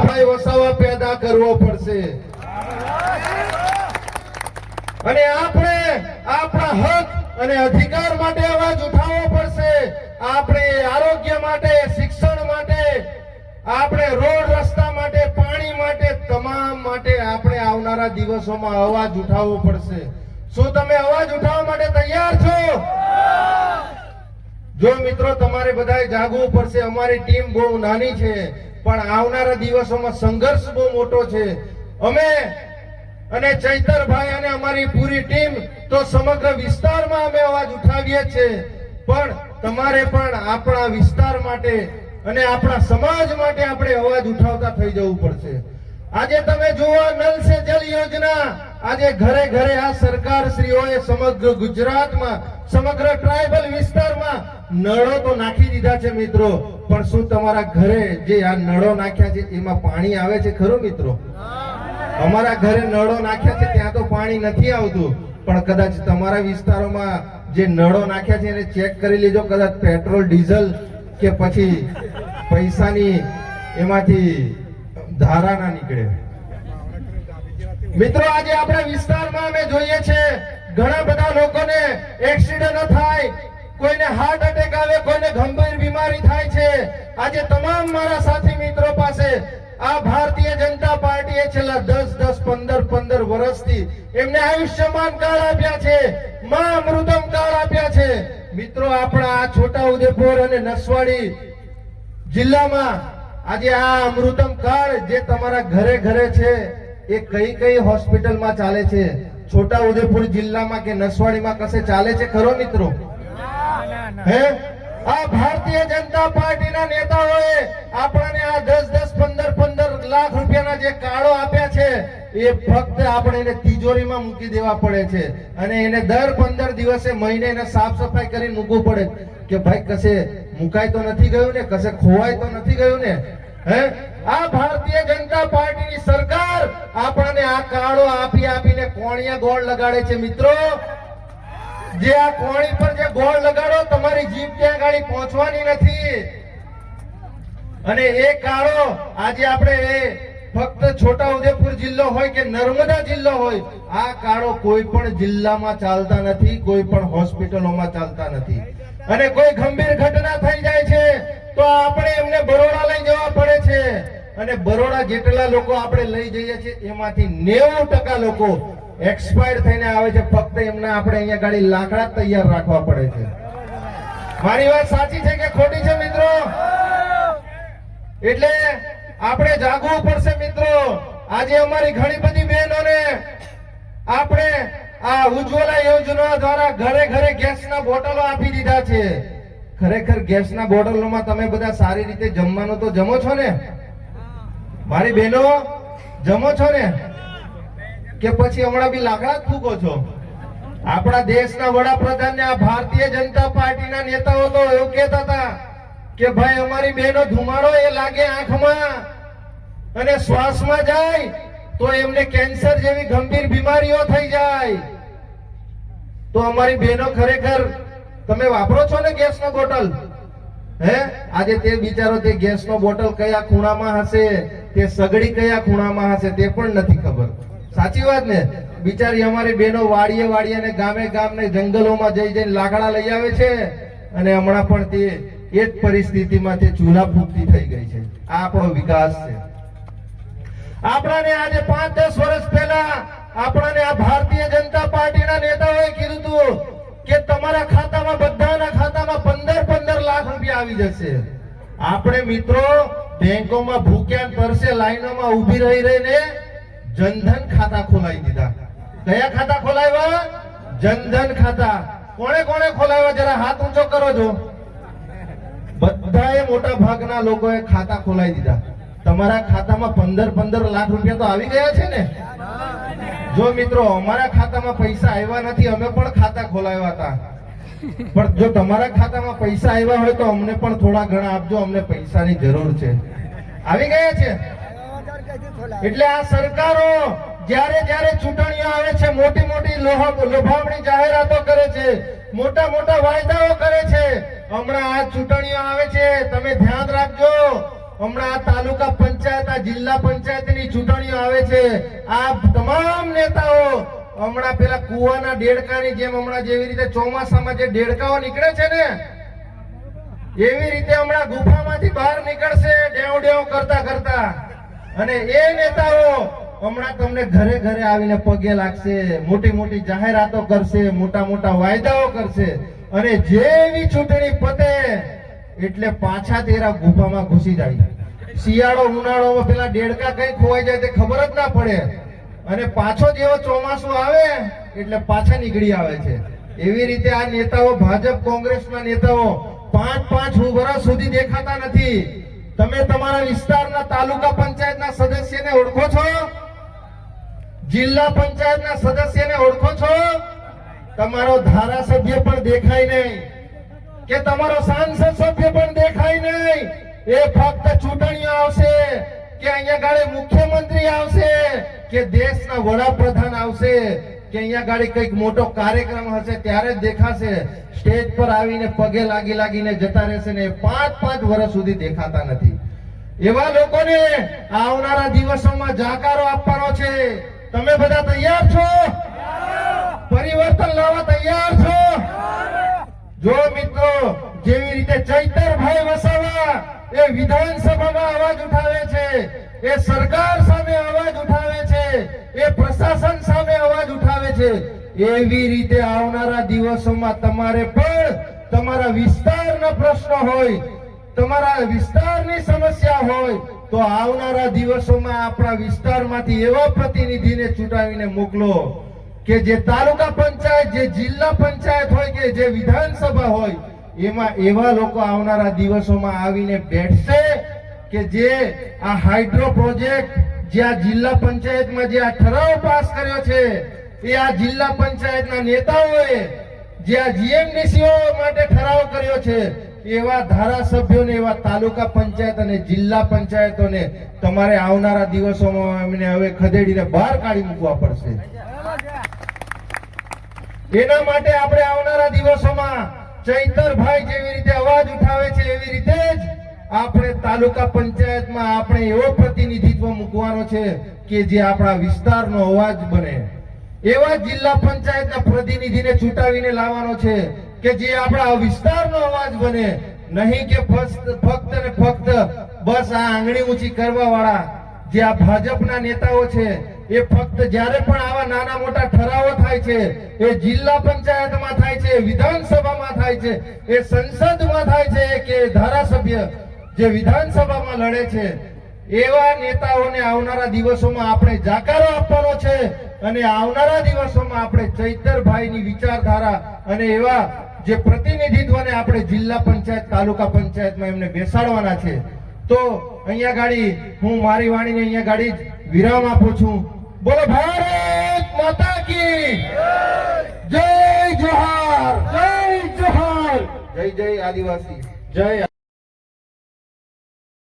ભાઈ વસાવા પેદા કરવો પડશે અને આપણે આપણા હક અને અધિકાર માટે અવાજ ઉઠાવવો પડશે. આપણે આરોગ્ય માટે, શિક્ષણ માટે, આપણે રોડ રસ્તા માટે, પાણી માટે, તમામ માટે આપણે આવનારા દિવસોમાં અવાજ ઉઠાવવો પડશે. શું તમે અવાજ ઉઠાવવા માટે તૈયાર છો? જો મિત્રો તમારે બધાએ જાગવું પડશે. અમારી ટીમ બહુ નાની છે પણ આવનારા દિવસોમાં સંઘર્ષ બહુ મોટો છે. અમે અને ચૈતરભાઈ અને અમારી પૂરી ટીમ તો સમગ્ર વિસ્તારમાં અમે અવાજ ઉઠાવીએ છીએ, પણ તમારે પણ આપણા વિસ્તાર માટે અને આપણા સમાજ માટે આપણે અવાજ ઉઠાવતા થઈ જવું પડશે. આજે તમે જુઓ નલ સે જલ યોજના, આજે ઘરે ઘરે આ સરકારશ્રીઓએ સમગ્ર ગુજરાતમાં, સમગ્ર ટ્રાઇબલ વિસ્તારમાં નળો તો નાખી દીધા છે મિત્રો, પણ શું તમારા ઘરે જે આ નળો નાખ્યા છે એમાં પાણી આવે છે ખરું મિત્રો? અમારા ઘરે નળો નાખ્યા છે ત્યાં તો પાણી નથી આવતું, પણ કદાચ તમારા વિસ્તારોમાં જે નળો નાખ્યા છે એને ચેક કરી લેજો, કદાચ પેટ્રોલ ડીઝલ કે પછી પૈસાની એમાંથી ધારા ના નીકળે. મિત્રો આજે આપણા વિસ્તારમાં અમે જોઈએ છે ઘણા બધા લોકોને એક્સિડન્ટ થાય, કોઈને હાર્ટ એટેક આવે, કોઈને ગંભીર બીમારી થાય છે. આજે તમામ મારા સાથી મિત્રો પાસે આ ભારતીય જનતા પાર્ટીએ છેલ્લા 10-15 વર્ષથી એમને આયુષ્યમાન કાર્ડ આપ્યા છે, માં અમૃતમ કાર્ડ આપ્યા છે. મિત્રો આપણા આ છોટા ઉદેપુર અને નસવાડી જિલ્લામાં આજે આ અમૃતમ કાર્ડ જે તમારા ઘરે ઘરે છે એ કઈ કઈ હોસ્પિટલમાં ચાલે છે? છોટા ઉદેપુર જિલ્લામાં કે નસવાડીમાં કશે ચાલે છે ખરો મિત્રો? હે, આ ભારતીય જનતા પાર્ટીના નેતાઓએ આપણને આ 10-15 લાખ રૂપિયાના જે કાર્ડો આપ્યા છે એ ફક્ત આપણે એને તિજોરીમાં મૂકી દેવા પડે છે અને એને દર 15 દિવસે મહિને એને સાફ સફાઈ કરીને મૂકવું પડે કે ભાઈ કશે મુકાય તો નથી ગયું ને, કશે ખોવાય તો નથી ગયું ને. હે, આ ભારતીય જનતા પાર્ટીની સરકાર આપણને આ કાર્ડો આપી આપીને કોણિયા ગોળ લગાડે છે મિત્રો. જે આ કોણી પર જે ગોળ લગાડો તમારી જીભ ત્યાં ગાડી પહોંચવાની નથી. અને એ કાર્ડો આજે આપણે ફક્ત છોટા ઉદેપુર જિલ્લો હોય કે નર્મદા જિલ્લો હોય, આ કાર્ડો કોઈ પણ જિલ્લામાં ચાલતા નથી, કોઈ પણ હોસ્પિટલોમાં ચાલતા નથી. અને કોઈ ગંભીર ઘટના થઈ જાય છે તો આપણે એમને બરોડા લઈ જવા પડે છે અને બરોડા જેટલા લોકો આપણે લઈ જઈએ છીએ એમાંથી 90% લોકો એક્સપાયર થઈને આવે છે. ફક્ત એમને આપણે અહીંયા ગાડી લાકડા તૈયાર રાખવા પડે છે. મારી વાત સાચી છે કે ખોટી છે મિત્રો? એટલે આપણે જાગવું પડશે મિત્રો. આજે અમારી ઘણી બધી બહેનોને આપણે આ ઉજ્જવલા યોજના દ્વારા ઘરે ઘરે ગેસના બોટલો આપી દીધા છે. ખરેખર ગેસના બોટલોમાં તમે બધા સારી રીતે જમવાનું તો જમો છો ને? મારી બહેનો જમો છો ને? કે પછી હમણાં બી લાકડા જ ફૂંકો છો? આપણા દેશના વડાપ્રધાનને આ ભારતીય જનતા પાર્ટીના નેતાઓ તો એવું કહેતા હતા કે ભાઈ અમારી બહેનો ધુમાડો એ લાગે આંખમાં અને શ્વાસમાં જાય તો એમને કેન્સર જેવી ગંભીર બીમારીઓ થઈ જાય. તો અમારી બહેનો ખરેખર તમે વાપરો છો ને ગેસનો બોટલ? હે, આજે તે બિચારો તે ગેસનો બોટલ કયા ખૂણામાં હશે, તે સગડી કયા ખૂણામાં હશે તે પણ નથી ખબર. સાચી વાત ને? બિચારી અમારી બહેનો વાડીએ વાડીએ ને ગામે ગામ ને જંગલોમાં જઈ જઈને લાકડા લઈ આવે છે અને હમણાં પણ તે એ જ પરિસ્થિતિમાં તે ચૂલા ફૂંકતી થઈ ગઈ છે. આ આપણો વિકાસ છે. આપણાને આજે 5-10 વર્ષ પહેલા આપણાને આ ભારતીય જનતા પાર્ટીના નેતાઓએ કીધું હતું કે તમારા ખાતામાં, બધાના ખાતામાં 15 લાખ રૂપિયા આવી જશે. આપણે મિત્રો બેંકોમાં ભૂખ્યા તરસે લાઈનોમાં ઊભી રહી રહીને જનધન ખાતા ખોલાવી દીધા. કયા ખાતા ખોલાવ્યા? જનધન ખાતા. કોણે કોણે ખોલાવ્યા? જરા હાથ ઊંચો કરો છો. બધાએ મોટા ભાગના લોકોએ ખાતા ખોલાવી દીધા. તમારા ખાતામાં 15 લાખ રૂપિયા તો આવી ગયા છે ને? જો મિત્રો અમારા ખાતામાં પૈસા આવ્યા નથી, અમે પણ ખાતા ખોલાવ્યા હતા, પણ જો તમારા ખાતામાં પૈસા આવ્યા હોય તો અમને પણ થોડા ઘણા આપજો, અમને પૈસાની જરૂર છે. આવી ગયા છે? એટલે આ સરકારો જ્યારે જ્યારે ચૂંટણીઓ આવે છે મોટી મોટી લોભામણી જાહેરાતો કરે છે, મોટા મોટા વાયદાઓ કરે છે. હમણાં આ ચૂંટણીઓ આવે છે, તમે ધ્યાન રાખજો, હમણાં આ તાલુકા પંચાયત આ જિલ્લા પંચાયતની ચૂંટણીઓ આવે છે આ તમામ નેતાઓ હમણાં પેલા કુવાના દેડકાની જેમ હમણાં જેવી રીતે ચોમાસામાં જે દેડકાઓ નીકળે છે ને એવી રીતે હમણાં ગુફામાંથી બહાર નીકળશે ડેવ ડેવ કરતા કરતા અને એ નેતાઓ હમણાં તમને ઘરે ઘરે આવીને પગે લાગશે મોટી મોટી જાહેરાતો કરશે મોટા મોટા વાયદાઓ કરશે અને જેવી ચૂંટણી પતે એટલે પાછા તેરા ગુફામાં ઘૂસી જાય શિયાળો ઉનાળોમાં પેલા દેડકા કઈ ખોવાઈ જાય તે ખબર જ ના પડે અને પાછો જેવો ચોમાસું આવે એટલે પાછા નીકળી આવે છે એવી રીતે આ નેતાઓ ભાજપ કોંગ્રેસના નેતાઓ 5-5 વર્ષ સુધી દેખાતા નથી તમે તમારા વિસ્તારના તાલુકા પંચાયતના સદસ્યને ઓળખો છો જિલ્લા પંચાયતના સદસ્યને ઓળખો છો તમારો ધારાસભ્ય પણ દેખાય નહીં કે તમારો સાંસદ સભ્ય પણ દેખાય નહીં એ ફક્ત ચૂંટણીઓ આવશે કે અહીંયા ગાળે મુખ્યમંત્રી આવશે કે દેશના વડાપ્રધાન આવશે કે અહીંયા ગાડી કઈક મોટો કાર્યક્રમ હશે ત્યારે જ દેખાશે સ્ટેજ પર આવીને પગે લાગી લાગીને જતા રહેશે ને 5-5 વર્ષ સુધી દેખાતા નથી એવા લોકોને આવનારા દિવસોમાં જાકારો આપવાનો છે તમે બધા તૈયાર છો પરિવર્તન લાવવા તૈયાર છો જો મિત્રો જેવી રીતે ચૈતરભાઈ વસાવા એ વિધાનસભામાં અવાજ ઉઠાવે છે એ સરકાર સામે અવાજ ઉઠાવે છે એ પ્રશાસન સામે અવાજ ઉઠાવે છે એવી રીતે આવનારા દિવસોમાં તમારે પણ તમારા વિસ્તારના પ્રશ્નો હોય તમારા વિસ્તારની સમસ્યા હોય તો આવનારા દિવસોમાં આપણા વિસ્તારમાંથી એવા પ્રતિનિધિને ચૂંટાવીને મોકલો કે જે તાલુકા પંચાયત જે જિલ્લા પંચાયત હોય કે જે વિધાનસભા હોય એમાં એવા લોકો આવનારા દિવસોમાં આવીને બેઠશે કે જે આ હાઇડ્રો પ્રોજેક્ટ જે આ જિલ્લા પંચાયતમાં જે આ ઠરાવ પાસ કર્યો છે એ આ જિલ્લા પંચાયતના નેતાઓએ જે આ જીએમડીસીઓ માટે ઠરાવ કર્યો છે એવા ધારાસભ્યોને એવા તાલુકા પંચાયત અને જિલ્લા પંચાયતોને તમારે આવનારા દિવસોમાં એમને હવે ખદેડીને બહાર કાઢી મૂકવા પડશે એના માટે આપણે આવનારા દિવસોમાં ચૈતરભાઈ જેવી રીતે અવાજ ઉઠાવે છે એવી રીતે જ આપણે તાલુકા પંચાયતમાં આપણે એવો પ્રતિનિધિત્વ મૂકવાનો છે કે જે આપણા વિસ્તારનો અવાજ બને એવા જિલ્લા પંચાયતના પ્રતિનિધિને ચૂંટાવીને લાવવાનો છે કે જે આપણા વિસ્તારનો અવાજ બને નહીં કે ફક્ત ને ફક્ત બસ આ આંગળી ઊંચી કરવા વાળા જે આ ભાજપના નેતાઓ છે એ ફક્ત જ્યારે પણ આવા નાના મોટા ઠરાવો થાય છે એ જિલ્લા પંચાયતમાં થાય છે વિધાનસભામાં થાય છે એ સંસદમાં થાય છે કે ધારાસભ્ય જે વિધાનસભામાં લડે છે એવા નેતાઓને આવનારા દિવસોમાં આપણે જાકારો આપવાનો છે અને આવનારા દિવસોમાં આપણે ચૈતરભાઈની વિચારધારા અને એવા જે પ્રતિનિધિત્વને આપણે જિલ્લા પંચાયત તાલુકા પંચાયતમાં એમને બેસાડવાના છે તો અહીંયા ગાડી હું મારી વાણીને અહીંયા ગાડી વિરામ આપું છું બોલો ભારત માતા કી જય જોહાર જય જોહાર જય જય આદિવાસી જય